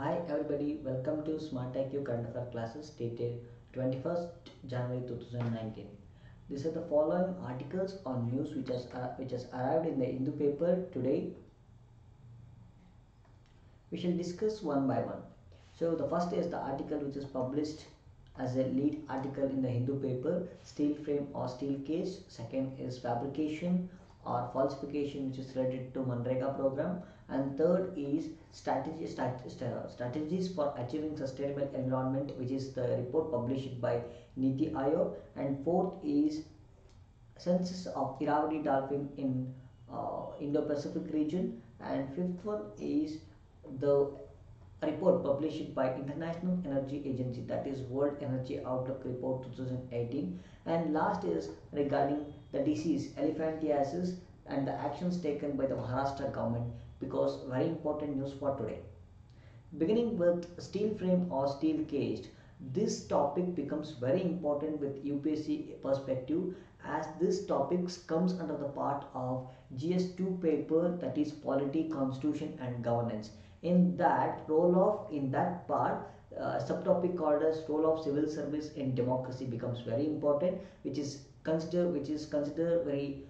Hi everybody, welcome to smartiq current affair classes dated 21st January 2019. These are the following articles on news which has arrived in the Hindu paper today. We shall discuss one by one. So the first is the article which is published as a lead article in the Hindu paper, steel frame or steel cage. Second is fabrication or falsification, which is related to Manrega program. And third is strategies for achieving sustainable environment, which is the report published by Niti Aayog. And fourth is census of Irrawaddy dolphin in Indo-Pacific region. And fifth one is the report published by International Energy Agency, that is World Energy Outlook Report 2018. And last is regarding the disease elephantiasis and the actions taken by the Maharashtra government, because very important news for today. Beginning with steel frame or steel caged, this topic becomes very important with UPSC perspective, as this topic comes under the part of GS2 paper, that is polity, constitution and governance. In that part, subtopic called as role of civil service in democracy becomes very important, which is considered very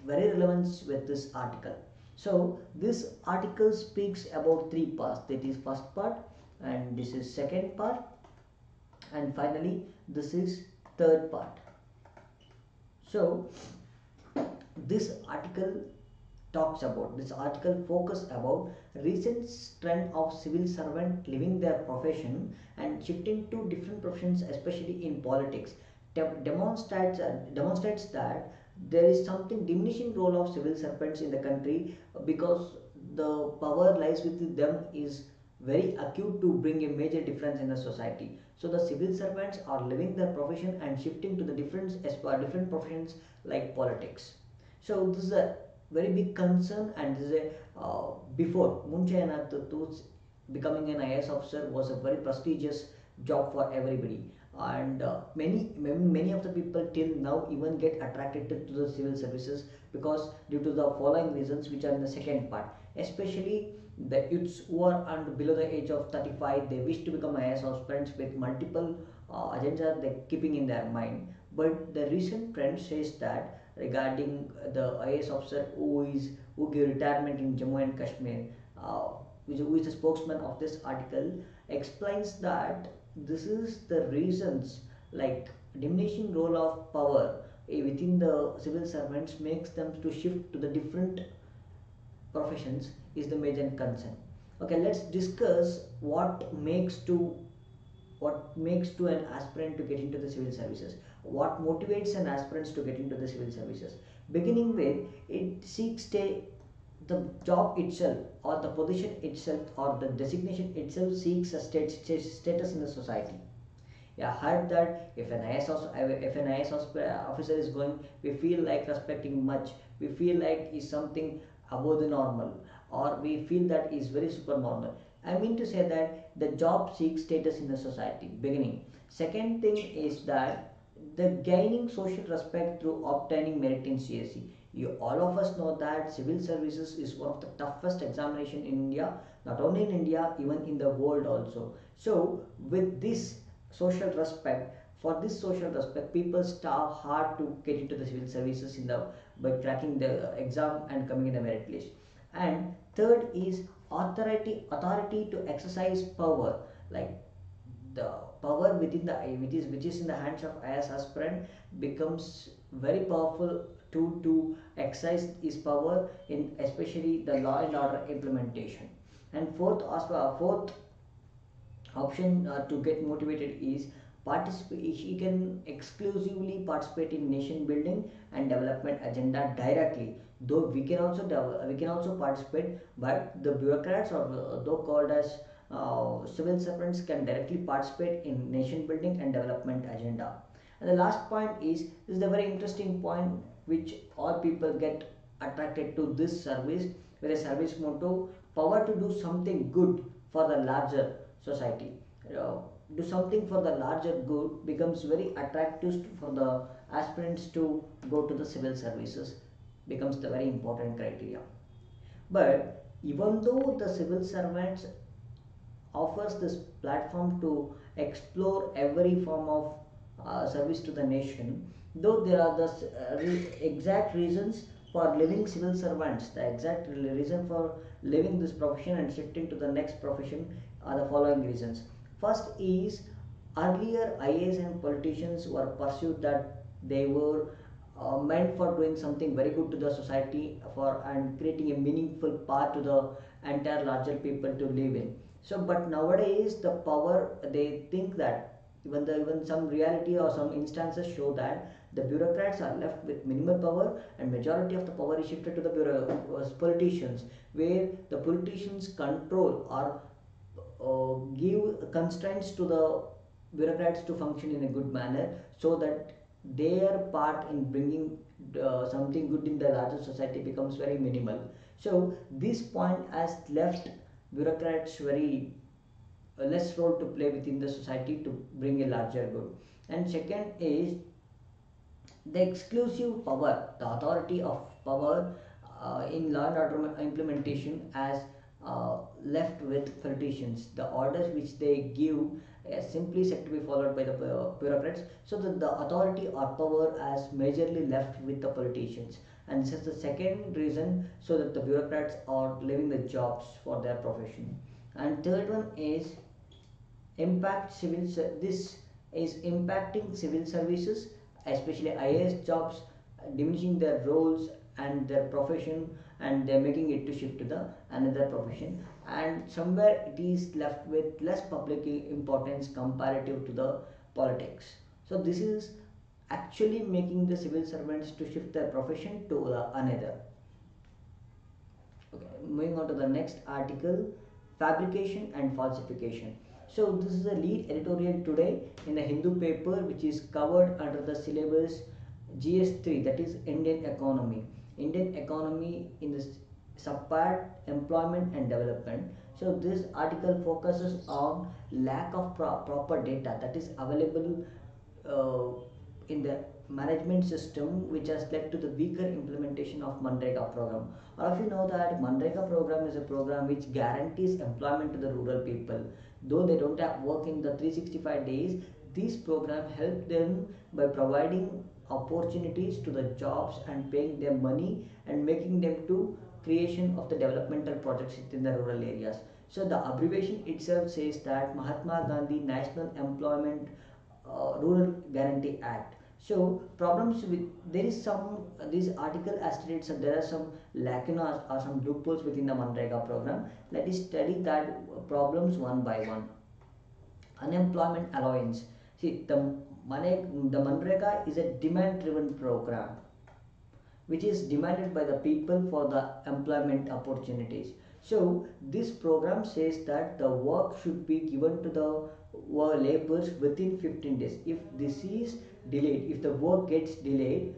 relevant with this article. So this article speaks about three parts, that is first part, and this is second part, and finally this is third part. So this article focus about recent trend of civil servant leaving their profession and shifting to different professions, especially in politics. Demonstrates that there is something diminishing role of civil servants in the country, because the power lies with them is very acute to bring a major difference in the society. So the civil servants are leaving their profession and shifting to the different professions like politics. So this is a very big concern, and this is a before Munchayanath becoming an IAS officer was a very prestigious job for everybody, and many of the people till now even get attracted to the civil services, because due to the following reasons which are in the second part. Especially the youths who are under below the age of 35, they wish to become IAS aspirants with multiple agendas they keeping in their mind. But the recent trend says that regarding the IAS officer who gave retirement in Jammu and Kashmir, who is the spokesman of this article, explains that this is the reasons, like diminishing role of power within the civil servants makes them to shift to the different professions is the major concern. Okay, let's discuss what makes to an aspirant to get into the civil services, what motivates an aspirant to get into the civil services. Beginning with, it seeks the job itself, or the position itself, or the designation itself seeks a status in the society. Yeah, I heard that if an IAS officer is going, we feel like respecting much, we feel like is something above the normal, or we feel that is very super normal. I mean to say that the job seeks status in the society, beginning. Second thing is that the gaining social respect through obtaining merit in CSE. You all of us know that civil services is one of the toughest examination in India, not only in India, even in the world also. So with this social respect, for this social respect, people start hard to get into the civil services by cracking the exam and coming in the merit list. And third is authority to exercise power, like the power within the which is in the hands of IAS aspirant becomes very powerful to exercise his power in especially the law and order implementation. And fourth option to get motivated is participate. He can exclusively participate in nation building and development agenda directly, though we can also participate, but the bureaucrats, or though called as civil servants, can directly participate in nation building and development agenda. And the last point is the very interesting point, which all people get attracted to this service, with a service motto: power to do something good for the larger society. Do something for the larger good becomes very attractive for the aspirants to go to the civil services, becomes the very important criteria. But even though the civil servants offers this platform to explore every form of service to the nation. Though there are the exact reasons for living civil servants, the exact reason for leaving this profession and shifting to the next profession are the following reasons. First is, earlier IAS and politicians were pursued that they were meant for doing something very good to the society for and creating a meaningful part to the entire larger people to live in. So but nowadays the power, they think that even some reality or some instances show that the bureaucrats are left with minimal power and majority of the power is shifted to the politicians, where the politicians control or give constraints to the bureaucrats to function in a good manner, so that their part in bringing something good in the larger society becomes very minimal. So this point has left bureaucrats very less role to play within the society to bring a larger good. And second is the exclusive power, the authority of power in law and order implementation as left with politicians. The orders which they give simply said to be followed by the bureaucrats, so that the authority or power as majorly left with the politicians. And this is the second reason, so that the bureaucrats are leaving the jobs for their profession. And third one is impact civil this is impacting civil services, especially IAS jobs, diminishing their roles and their profession, and they're making it to shift to the another profession, and somewhere it is left with less public importance comparative to the politics. So this is actually making the civil servants to shift their profession to another. Okay, moving on to the next article, fabrication and falsification. So this is a lead editorial today in the Hindu paper, which is covered under the syllabus GS3, that is Indian economy. Indian economy in this subpart employment and development. So this article focuses on lack of proper data that is available in the management system, which has led to the weaker implementation of Manrega program. All of you know that Manrega program is a program which guarantees employment to the rural people. Though they don't have work in the 365 days, this program helped them by providing opportunities to the jobs and paying them money and making them to creation of the developmental projects within the rural areas. So the abbreviation itself says that Mahatma Gandhi National Employment Rural Guarantee Act. So problems with, there is some, this article has stated that there are some lacunas or some loopholes within the Manrega program. Let us study that problems one by one. Unemployment allowance. See, the Manrega is a demand driven program which is demanded by the people for the employment opportunities. So this program says that the work should be given to the laborers within 15 days. If this is delayed, if the work gets delayed,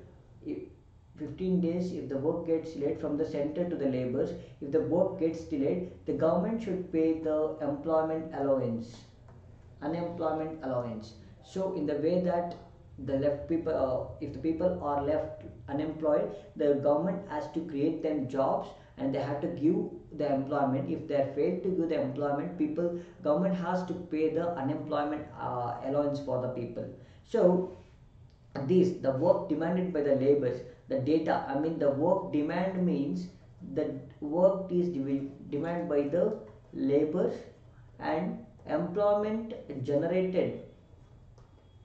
15 days, if the work gets delayed from the center to the laborers, if the work gets delayed, the government should pay the employment allowance, unemployment allowance. So in the way that the left people, if the people are left unemployed, the government has to create them jobs and they have to give the employment. If they fail to give the employment, government has to pay the unemployment allowance for the people. So the work demanded by the laborers, the data, I mean the work demand means the work is demanded by the laborers, and employment generated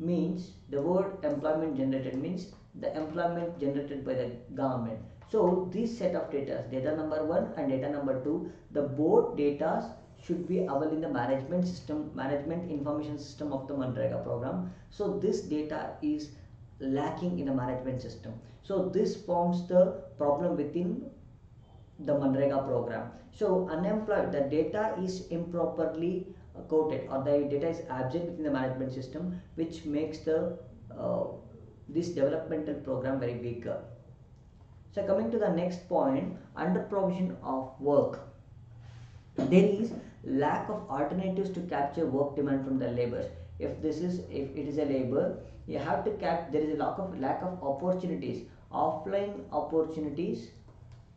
means, the word employment generated means the employment generated by the government. So this set of data number 1 and data number 2, the both data should be available in the management system, management information system of the Manrega program. So this data is lacking in the management system. So this forms the problem within the Manrega program. So unemployed, the data is improperly quoted, or the data is absent within the management system, which makes the this developmental program very weaker. So coming to the next point, under provision of work, there is lack of alternatives to capture work demand from the laborers. If it is a labor, you have to there is a lack of opportunities, offline opportunities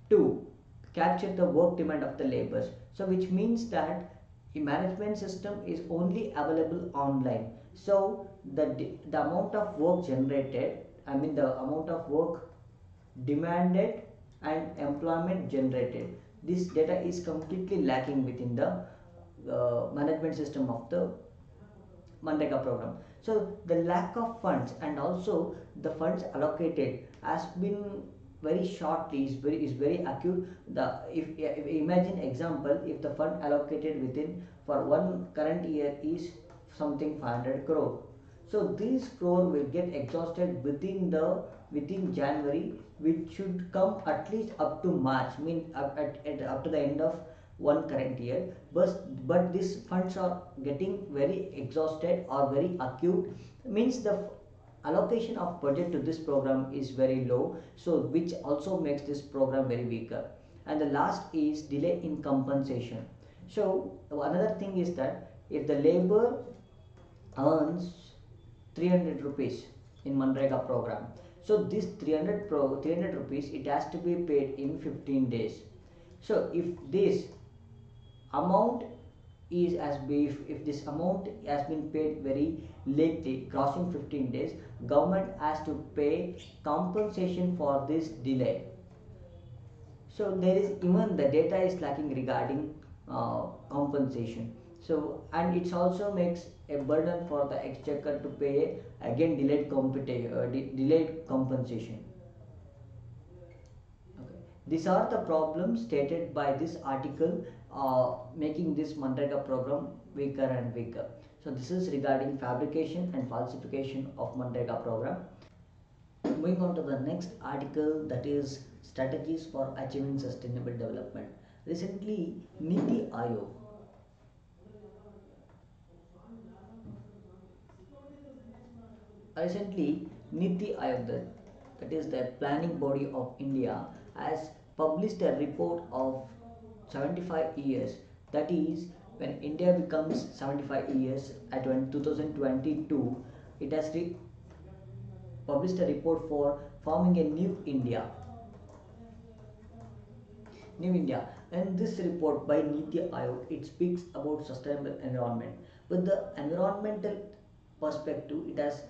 to capture the work demand of the laborers. So which means that management system is only available online. So the amount of work generated, I mean the amount of work demanded and employment generated, this data is completely lacking within the management system of the Mandeka program. So the lack of funds and also the funds allocated has been very shortly, is very acute. The if imagine example, if the fund allocated within for one current year is something 500 crore, so this crore will get exhausted within January, which should come at least up to March, mean up to the end of one current year. But these funds are getting very exhausted or very acute, means the allocation of budget to this program is very low, so which also makes this program very weaker. And the last is delay in compensation. So another thing is that if the labor earns 300 rupees in Manrega program, so this 300 rupees, it has to be paid in 15 days. So if this amount is as if this amount has been paid very lately, crossing 15 days, government has to pay compensation for this delay. So there is, even the data is lacking regarding compensation. So and it also makes a burden for the exchequer to pay again delayed compensation. Okay. These are the problems stated by this article, making this Manrega program weaker and weaker. So this is regarding fabrication and falsification of Manrega program. Moving on to the next article, that is strategies for achieving sustainable development. Recently Niti Aayog, that is the planning body of India, has published a report of 75 years. That is, when India becomes 75 years at 2022, it has published a report for forming a New India. And this report by Niti Aayog, it speaks about sustainable environment. With the environmental perspective, it has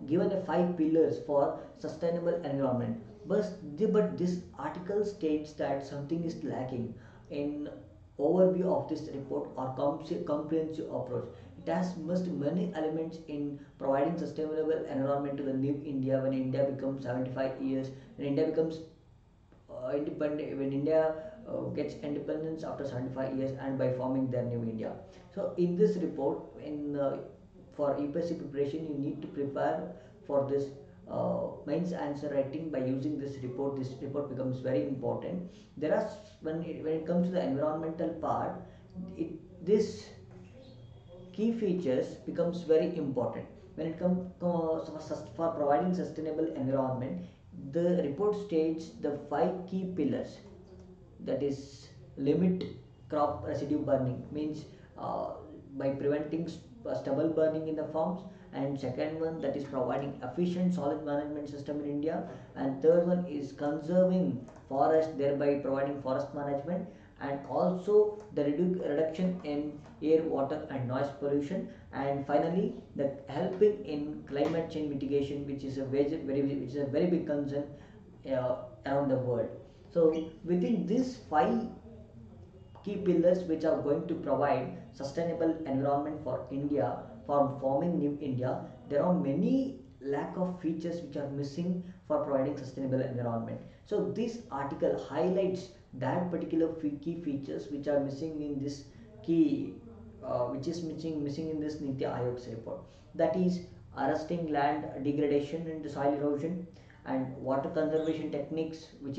given a 5 pillars for sustainable environment. But this article states that something is lacking in overview of this report or comprehensive approach. It has missed many elements in providing sustainable environment to the new India when India becomes 75 years, when India becomes independent, when India gets independence after 75 years and by forming their new India. So in this report, for UPSC preparation, you need to prepare for this mains answer writing by using this report. This report becomes very important. There are when it comes to the environmental part, this key features becomes very important when it comes for providing sustainable environment. The report states the 5 key pillars, that is limit crop residue burning, means by preventing stubble burning in the farms, and second one, that is providing efficient solid management system in India, and third one is conserving forest, thereby providing forest management, and also the reduction in air, water and noise pollution, and finally the helping in climate change mitigation, which is a very big concern around the world. So within these 5 key pillars which are going to provide sustainable environment for India, for forming new India, there are many lack of features which are missing for providing sustainable environment. So this article highlights that particular key features which are missing in this key, which is missing in this Niti Aayog's report. That is arresting land degradation and soil erosion, and water conservation techniques, which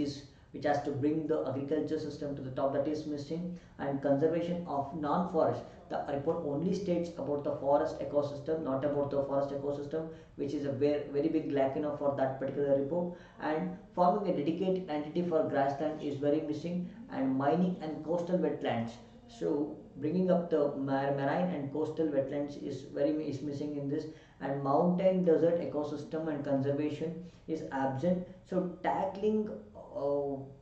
has to bring the agriculture system to the top, that is missing, and conservation of non-forest. The report only states about the forest ecosystem, not about the forest ecosystem, which is a very big lacking for that particular report. And forming a dedicated entity for grassland is very missing, and mining and coastal wetlands. So bringing up the marine and coastal wetlands is missing in this, and mountain desert ecosystem and conservation is absent. So tackling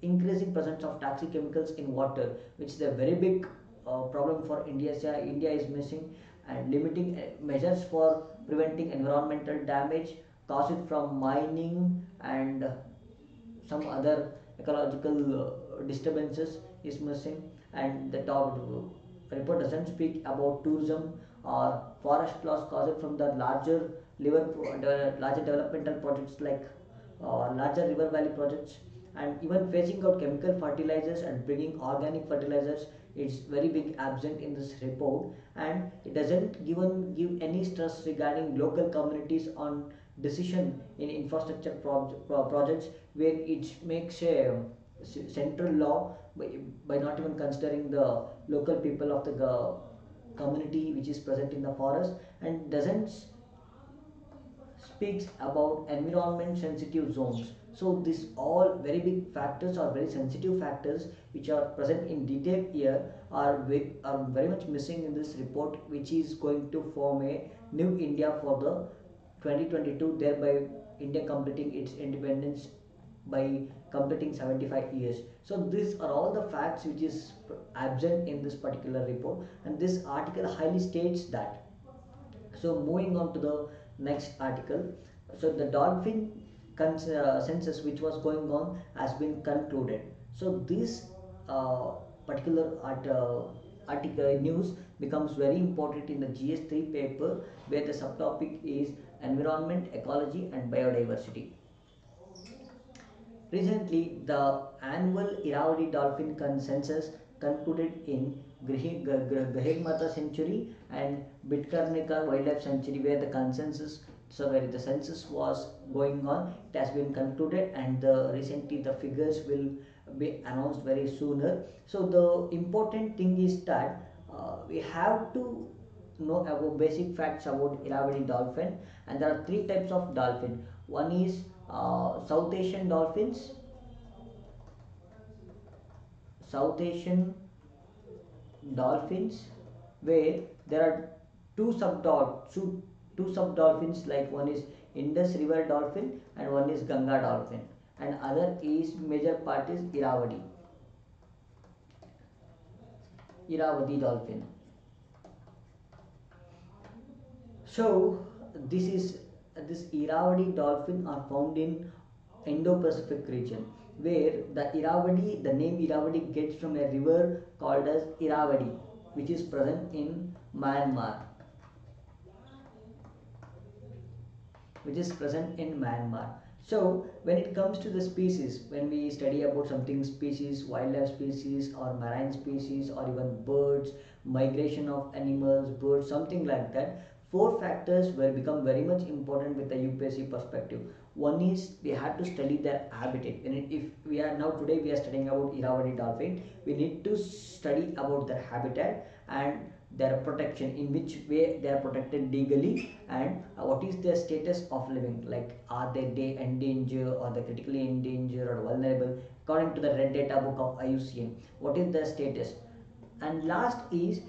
increasing presence of toxic chemicals in water, which is a very big problem for India. India is missing, and limiting measures for preventing environmental damage caused from mining and some other ecological disturbances is missing. And the top report doesn't speak about tourism or forest loss caused from the larger developmental projects like larger river valley projects, and even phasing out chemical fertilizers and bringing organic fertilizers is very big absent in this report. And it doesn't give any stress regarding local communities on decision in infrastructure projects, where it makes a central law by not even considering the local people of the community which is present in the forest, and doesn't speaks about environment sensitive zones. So these all very big factors or very sensitive factors which are present in detail here are very much missing in this report, which is going to form a new India for the 2022, thereby India completing its independence by completing 75 years. So these are all the facts which is absent in this particular report, and this article highly states that. So moving on to the next article. So the dolphin census which was going on has been concluded. So this particular article news becomes very important in the GS3 paper, where the subtopic is environment, ecology and biodiversity. Recently, the annual Irrawaddy dolphin census concluded in Gahirmata Sanctuary and Bitkarnika Wildlife Sanctuary, where where the census was going on. It has been concluded, and recently the figures will be announced very sooner. So the important thing is that we have to know about basic facts about Irrawaddy dolphin, and there are three types of dolphin. One is South Asian dolphins, South Asian dolphins, where there are two sub dolphins, like one is Indus River dolphin and one is Ganga dolphin, and other is major part is Irrawaddy dolphin. So this Irrawaddy dolphin are found in Indo-Pacific region, where the name Irrawaddy gets from a river called as Irrawaddy, which is present in Myanmar. So when it comes to the species, when we study about something species, wildlife species or marine species or even birds, migration of animals, birds, something like that, four factors will become very much important with the UPSC perspective. One is we have to study their habitat. If we are now today we are studying about Irrawaddy dolphin, we need to study about their habitat and their protection, in which way they are protected legally, and what is their status of living, like are they endangered or they critically endangered or vulnerable according to the red data book of IUCN, what is their status. And last is,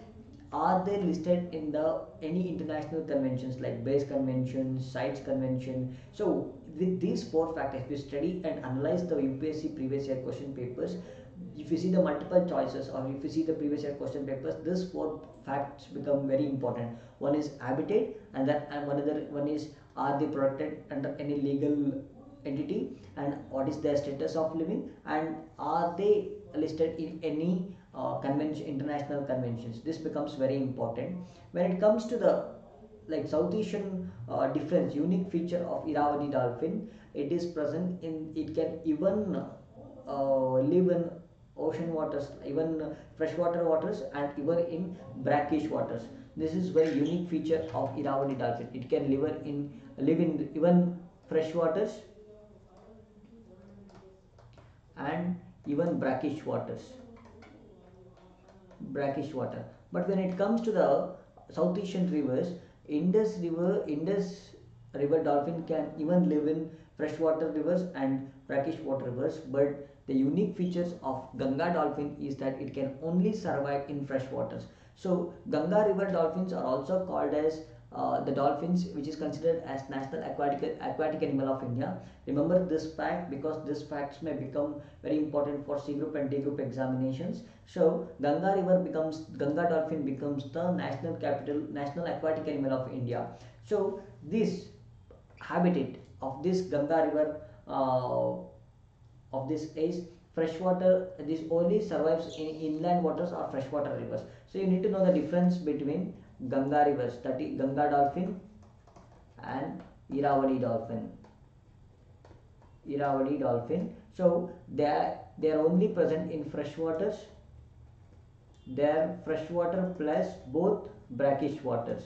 are they listed in the any international conventions like base convention, sites convention. So with these four factors, if you study and analyze the UPSC previous year question papers, if you see the multiple choices or if you see the previous year question papers, these four facts become very important. One is habitat, and one is, are they protected under any legal entity, and what is their status of living, and are they listed in any international conventions. This becomes very important. When it comes to the South Asian difference, unique feature of Irrawaddy dolphin, it is present in, it can even live in ocean waters, even freshwater waters, and even in brackish waters. This is very unique feature of Irrawaddy dolphin. It can live in even fresh waters and even brackish water. But when it comes to the South Asian rivers, Indus river dolphin can even live in freshwater rivers and brackish water rivers. But the unique features of Ganga dolphin is that it can only survive in fresh waters. So Ganga river dolphins are also called as the dolphins, which is considered as national aquatic animal of India. Remember this fact because this facts may become very important for C group and D group examinations. So Ganga dolphin becomes the national aquatic animal of India. So this habitat of this Ganga river of this is freshwater. This only survives in inland waters or freshwater rivers. So you need to know the difference between Ganga rivers, that is Ganga dolphin and Iravadi dolphin. Iravadi dolphin. So they are only present in freshwaters. They are freshwater plus both brackish waters.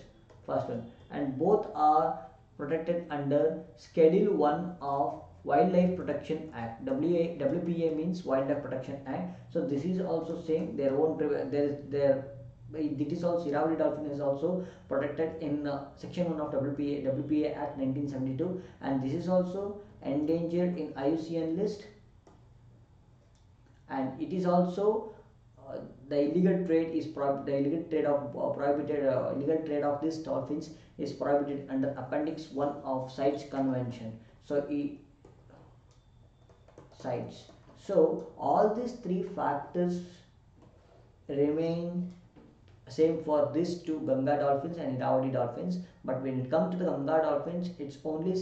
First one, and both are protected under Schedule 1 of Wildlife Protection Act. WPA means Wildlife Protection Act. So this is also saying their own it is also Iravali dolphin is also protected in Section 1 of WPA Act 1972, and this is also endangered in IUCN list, and it is also the illegal trade is illegal trade of these dolphins is prohibited under Appendix 1 of CITES Convention. So CITES. So all these three factors remain same for these two Ganga dolphins and Iravadi dolphins, but when it comes to the Ganga dolphins, it only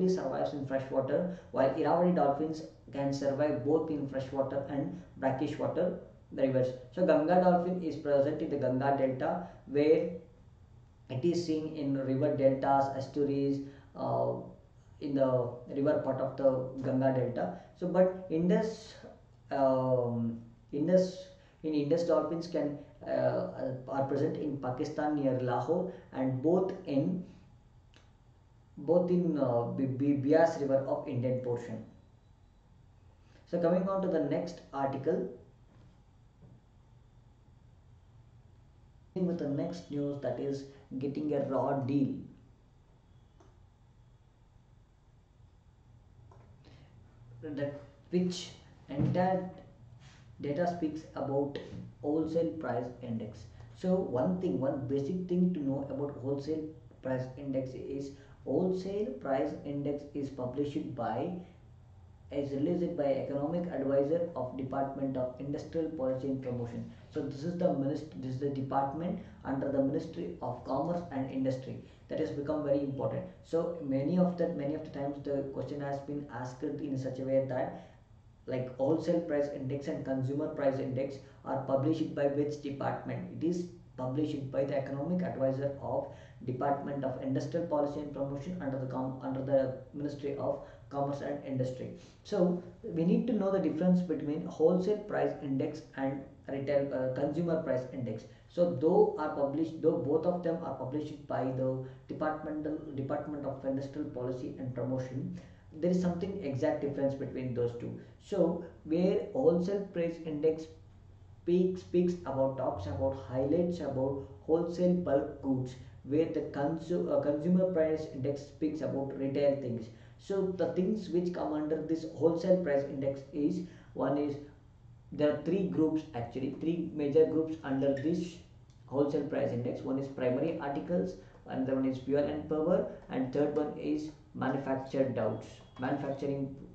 survives in freshwater, while Iravadi dolphins can survive both in freshwater and brackish water rivers. So Ganga dolphin is present in the Ganga delta, where it is seen in river deltas, estuaries, in the river part of the Ganga delta. So but Indus dolphins can are present in Pakistan near Lahore, and both in Bias river of Indian portion. So coming on to the next article, with the next news, that is getting a raw deal. That which entire data speaks about wholesale price index. So one basic thing to know about wholesale price index is wholesale price index is released by economic advisor of Department of Industrial Policy and Promotion. So this is the department under the Ministry of Commerce and Industry that has become very important. So many of the times the question has been asked in such a way that like wholesale price index and consumer price index are published by which department? It is published by the economic advisor of Department of Industrial Policy and Promotion under the Ministry of Commerce and Industry. So we need to know the difference between wholesale price index and retail consumer price index. So though both of them are published by the Department of Industrial Policy and Promotion, there is something exact difference between those two. So where wholesale price index highlights about wholesale bulk goods, where the consumer price index speaks about retail things. So the things which come under this wholesale price index is there are three major groups under this wholesale price index. One is primary articles, another one is fuel and power, and third one is manufacturing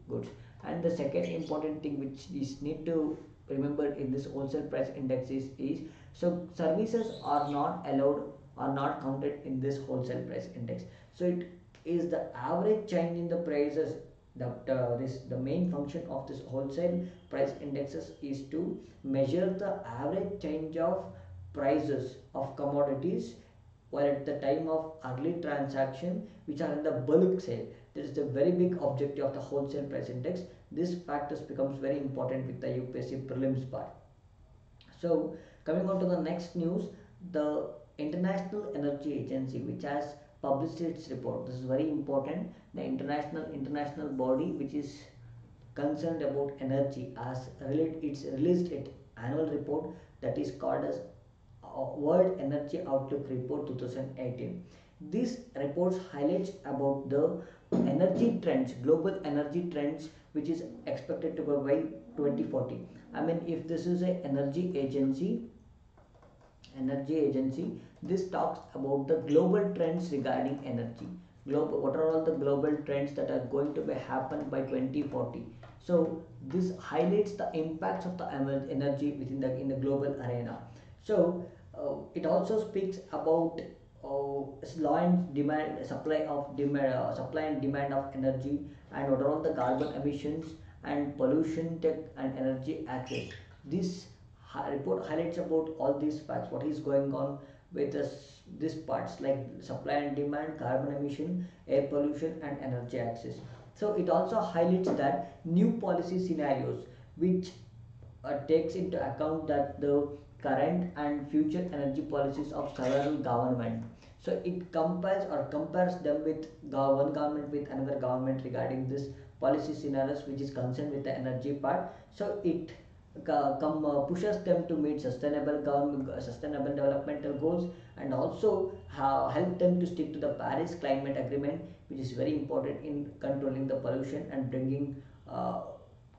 goods. And the second important thing which is need to remember in this wholesale price index is so services are not counted in this wholesale price index. So it is the average change in the prices. The main function of this wholesale price indexes is to measure the average change of prices of commodities while at the time of early transaction, which are in the bulk sale. This is the very big objective of the wholesale price index. This factors becomes very important with the UPSC prelims part. So coming on to the next news, the International Energy Agency, which has published its report. This is very important. The international body which is concerned about energy it's released its annual report, that is called as World Energy Outlook Report 2018. This report highlights about the energy trends, global energy trends, which is expected to go by 2040. I mean, if this is an energy agency, Energy Agency. This talks about the global trends regarding energy. Global, what are all the global trends that are going to be happen by 2040? So this highlights the impacts of the energy within the in the global arena. So it also speaks about supply and demand, supply and demand of energy, and what are all the carbon emissions and pollution tech and energy access. This report highlights about all these facts, what is going on with these parts like supply and demand, carbon emission, air pollution, and energy access. So it also highlights that new policy scenarios which takes into account that the current and future energy policies of several government. So it compares them with one government with another government regarding this policy scenarios which is concerned with the energy part. So it pushes them to meet sustainable developmental goals, and also help them to stick to the Paris Climate Agreement, which is very important in controlling the pollution and bringing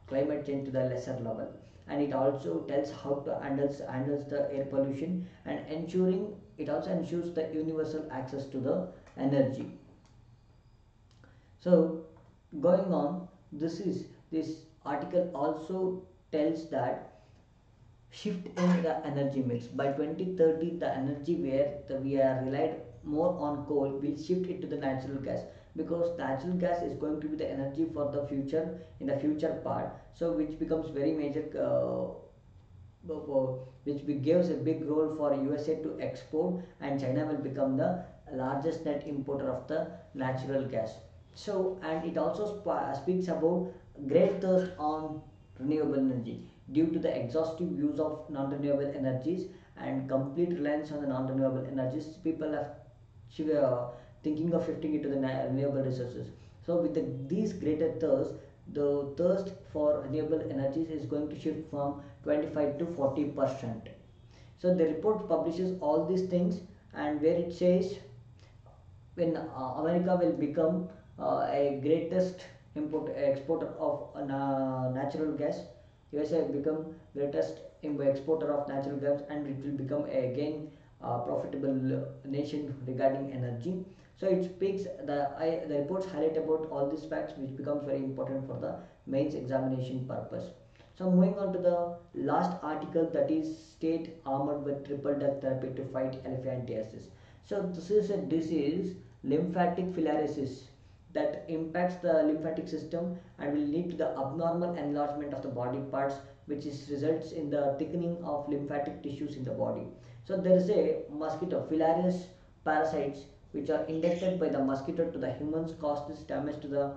climate change to the lesser level. And it also tells how to handles the air pollution, and ensuring it also ensures the universal access to the energy. So going on, this article also tells that shift in the energy mix by 2030, the energy where we are relied more on coal will shift into the natural gas, because natural gas is going to be the energy for the future in the future part. So which becomes very major, which gives a big role for USA to export, and China will become the largest net importer of the natural gas. So, and it also speaks about great thirst on renewable energy due to the exhaustive use of non-renewable energies and complete reliance on the non-renewable energies. People are thinking of shifting into the renewable resources. So with these greater thirst, the thirst for renewable energies is going to shift from 25 to 40%. So the report publishes all these things, and where it says when America will become a greatest exporter of natural gas, USA will become greatest exporter of natural gas, and it will become again profitable nation regarding energy. So it speaks the reports highlight about all these facts, which becomes very important for the mains examination purpose. So moving on to the last article, that is state armored with triple drug therapy to fight elephantiasis. So this is a disease, lymphatic filariasis, that impacts the lymphatic system and will lead to the abnormal enlargement of the body parts, which results in the thickening of lymphatic tissues in the body. So there is a mosquito, filarious parasites, which are injected by the mosquito to the humans, cause this damage to the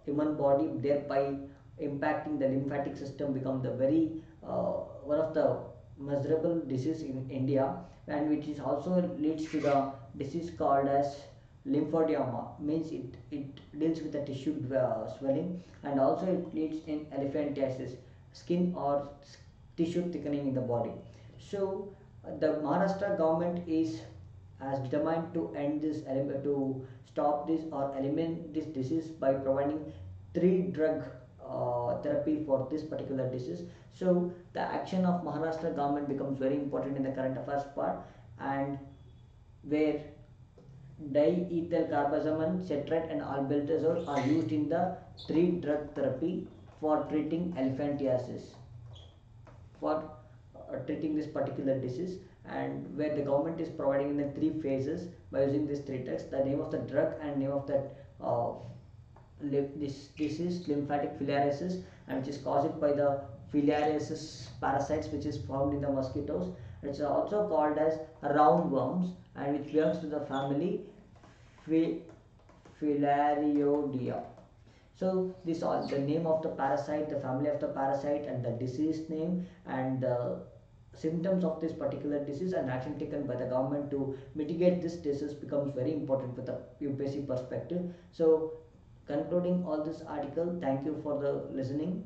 human body, thereby impacting the lymphatic system, become the very one of the miserable disease in India, and which is also leads to the disease called as lymphedema, means it deals with the tissue swelling, and also it leads in elephantiasis, skin or tissue thickening in the body. So the Maharashtra government is has determined to end this element, to stop this or eliminate this disease by providing three drug therapy for this particular disease. So the action of Maharashtra government becomes very important in the current affairs part, and where diethyl carbazamine, citrate, and albendazole are used in the three drug therapy for treating elephantiasis, for treating this particular disease, and where the government is providing in the three phases by using these three drugs. The name of the drug and name of that this disease, lymphatic filariasis, and which is caused by the filariasis parasites, which is found in the mosquitoes. It's also called as roundworms, and which belongs to the family Filariodea. So this all the name of the parasite, the family of the parasite, and the disease name, and the symptoms of this particular disease, and action taken by the government to mitigate this disease becomes very important with the UPSC perspective. So concluding all this article, thank you for the listening.